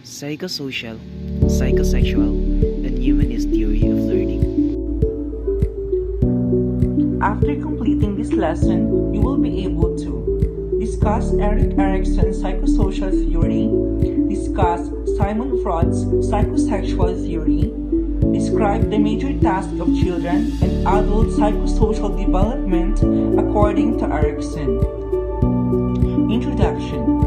Psychosocial, Psychosexual, and Humanist theory of learning. After completing this lesson, you will be able to discuss Erik Erikson's psychosocial theory, discuss Sigmund Freud's psychosexual theory, describe the major tasks of children and adult psychosocial development according to Erikson. Introduction.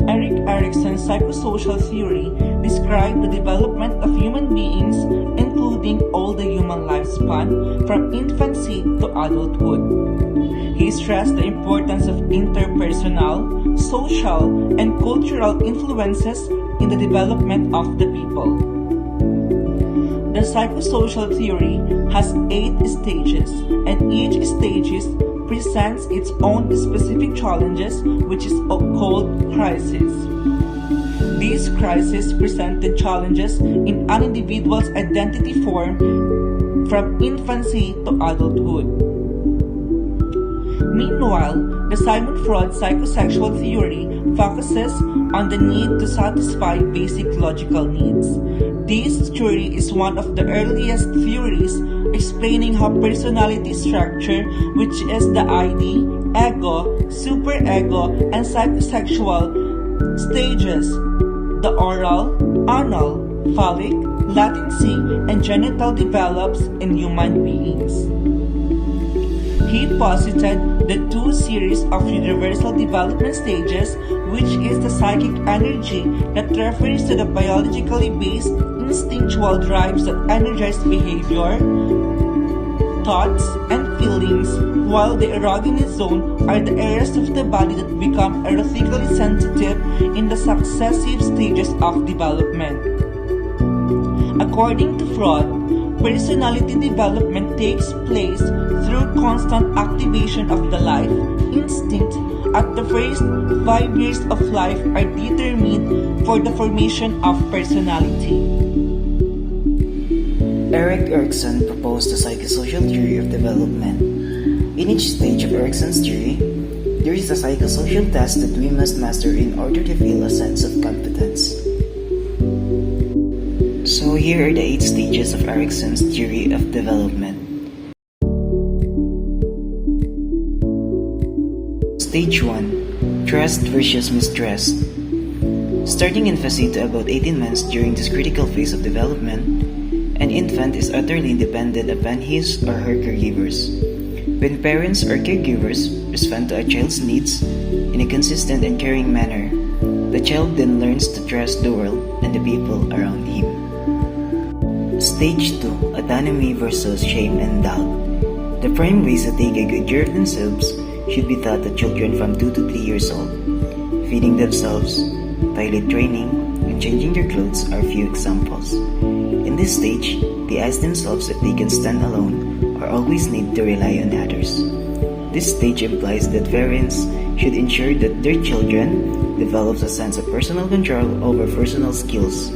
Erik Erikson's psychosocial theory described the development of human beings, including all the human lifespan from infancy to adulthood. He stressed the importance of interpersonal, social, and cultural influences in the development of the people. The psychosocial theory has 8 stages, and each stage presents its own specific challenges, which is called crises. These crises present the challenges in an individual's identity form from infancy to adulthood. Meanwhile, the Sigmund Freud psychosexual theory focuses on the need to satisfy basic logical needs. This theory is one of the earliest theories explaining how personality structure, which is the ID, ego, superego, and psychosexual stages, the oral, anal, phallic, latency, and genital develops in human beings. He posited the 2 series of universal development stages, which is the psychic energy that refers to the biologically based instinctual drives that energize behavior, thoughts, and feelings, while the erogenous zone are the areas of the body that become erotically sensitive in the successive stages of development. According to Freud, personality development takes place through constant activation of the life instinct. At the first 5 years of life are determined for the formation of personality. Erik Erikson proposed the psychosocial theory of development. In each stage of Erikson's theory, there is a psychosocial task that we must master in order to feel a sense of competence. So here are the 8 stages of Erikson's theory of development. Stage 1. Trust versus mistrust. Starting infancy to about 18 months during this critical phase of development, an infant is utterly dependent upon his or her caregivers. When parents or caregivers respond to a child's needs in a consistent and caring manner, the child then learns to trust the world and the people around him. Stage 2. Autonomy versus shame and doubt. The prime ways to take a good care of themselves should be taught to children from 2 to 3 years old. Feeding themselves, toilet training, and changing their clothes are few examples. In this stage, they ask themselves if they can stand alone or always need to rely on others. This stage implies that parents should ensure that their children develops a sense of personal control over personal skills.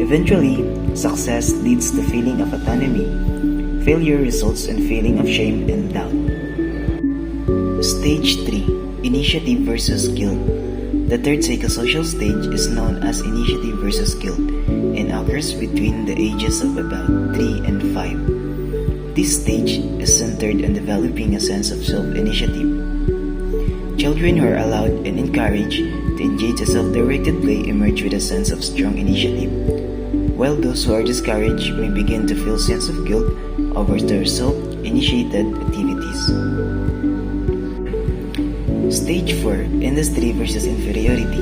Eventually, success leads to feeling of autonomy. Failure results in feeling of shame and doubt. Stage 3. Initiative versus guilt. The third psychosocial stage is known as initiative versus guilt and occurs between the ages of about 3 and 5. This stage is centered on developing a sense of self-initiative. Children who are allowed and encouraged to engage in self-directed play emerge with a sense of strong initiative, while those who are discouraged may begin to feel a sense of guilt over their self-initiated activities. Stage 4. Industry versus inferiority.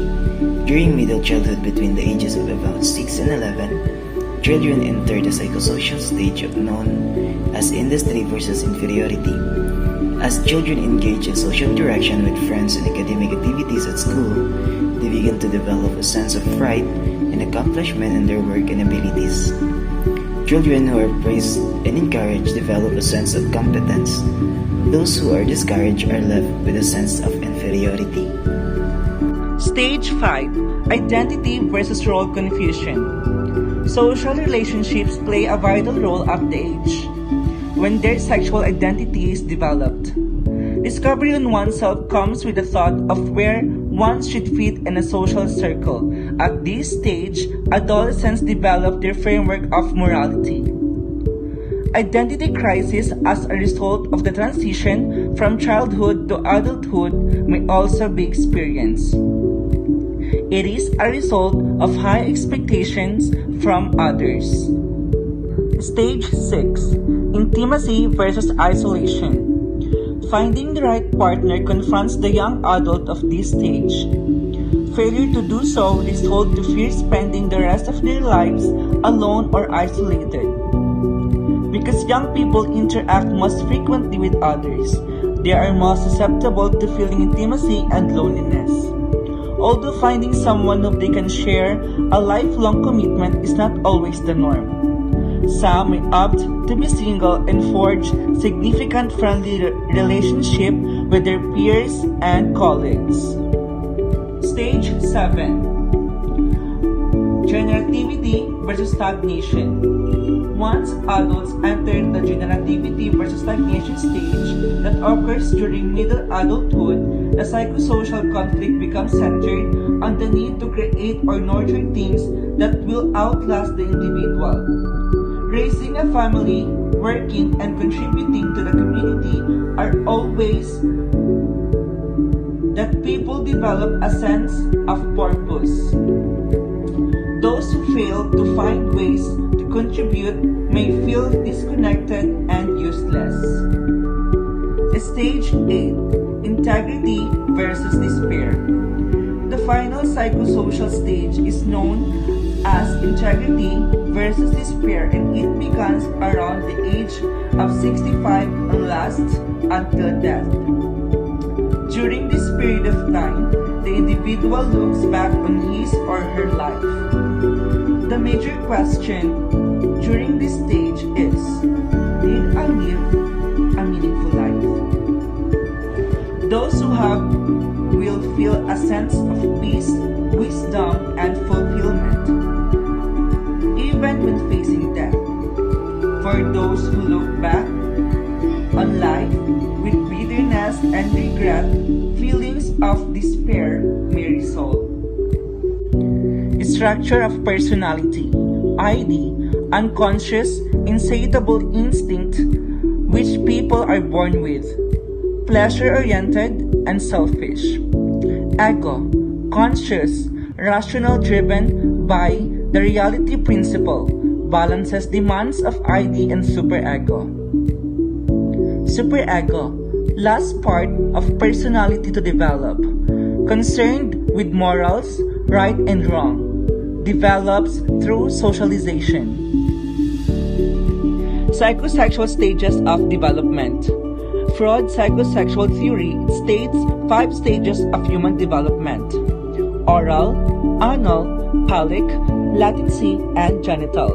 During middle childhood between the ages of about 6 and 11, children enter the psychosocial stage known as industry versus inferiority. As children engage in social interaction with friends and academic activities at school, they begin to develop a sense of pride and accomplishment in their work and abilities. Children who are praised and encouraged develop a sense of competence. Those who are discouraged are left with a sense of inferiority. Stage 5. Identity versus role confusion. Social relationships play a vital role at the age when their sexual identity is developed. Discovery on oneself comes with the thought of where one should fit in a social circle. At this stage, adolescents develop their framework of morality. Identity crisis as a result of the transition from childhood to adulthood may also be experienced. It is a result of high expectations from others. Stage 6. Intimacy versus isolation. Finding the right partner confronts the young adult of this stage. Failure to do so results to fear spending the rest of their lives alone or isolated. Because young people interact most frequently with others, they are most susceptible to feeling intimacy and loneliness. Although finding someone whom they can share a lifelong commitment is not always the norm. Some may opt to be single and forge significant friendly relationship with their peers and colleagues. Stage 7. Generativity versus stagnation. Once adults enter the generativity versus stagnation stage that occurs during middle adulthood, the psychosocial conflict becomes centered on the need to create or nurture things that will outlast the individual. Raising a family, working, and contributing to the community are all ways that people develop a sense of purpose. Those who fail to find ways to contribute may feel disconnected and useless. Stage 8. Integrity versus despair. The final psychosocial stage is known as integrity versus despair, and it begins around the age of 65 and lasts until death. During this period of time, the individual looks back on his or her life. The major question during this stage is, did I live a meaningful life? Those who have will feel a sense of peace, wisdom, and fulfillment, even when facing death. For those who look back on life with bitterness and regret, feelings of despair may result. Structure of personality. ID, unconscious, insatiable instinct which people are born with. Pleasure-oriented and selfish. Ego, conscious, rational, driven by the reality principle, balances demands of ID and superego. Superego, last part of personality to develop, concerned with morals, right and wrong, develops through socialization. Psychosexual stages of development. Freud's psychosexual theory states 5 stages of human development: oral, anal, phallic, latency, and genital.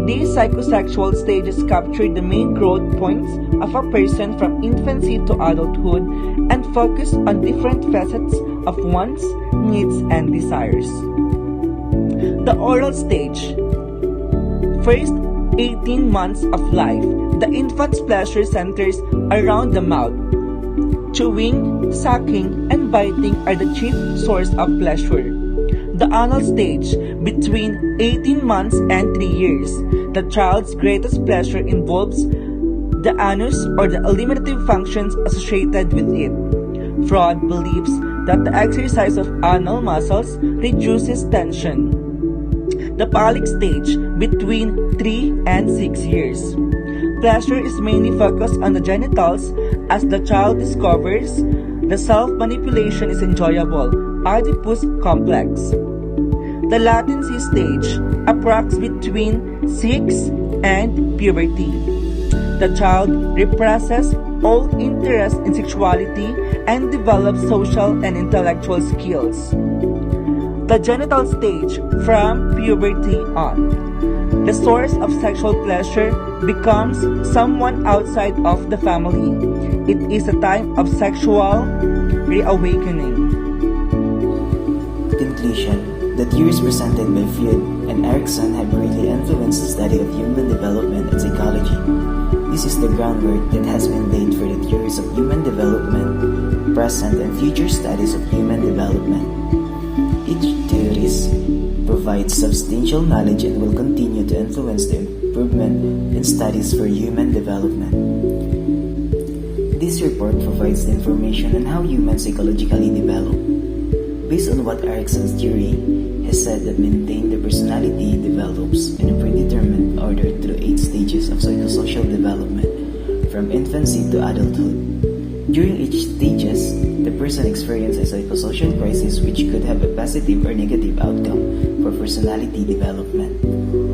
These psychosexual stages capture the main growth points of a person from infancy to adulthood and focus on different facets of one's needs and desires. The oral stage. First 18 months of life, the infant's pleasure centers around the mouth. Chewing, sucking, and biting are the chief source of pleasure. The anal stage, between 18 months and 3 years, the child's greatest pleasure involves the anus or the eliminative functions associated with it. Freud believes that the exercise of anal muscles reduces tension. The phallic stage, between 3 and 6 years. Pleasure is mainly focused on the genitals as the child discovers the self-manipulation is enjoyable, Oedipus complex. The latency stage, approx between 6 and puberty. The child represses all interest in sexuality and develops social and intellectual skills. The genital stage, from puberty on. The source of sexual pleasure becomes someone outside of the family. It is a time of sexual reawakening. Conclusion. The theories presented by Freud and Erikson have greatly influenced the study of human development and psychology. This is the groundwork that has been laid for the theories of human development present, and future studies of human development. Each theories provides substantial knowledge and will continue to influence the improvement in studies for human development. This report provides the information on how humans psychologically develop. Based on what Erickson's theory has said that maintain the personality develops in a predetermined order through 8 stages of psychosocial development, from infancy to adulthood. During each stages, the person experiences a psychosocial crisis which could have a positive or negative outcome for personality development.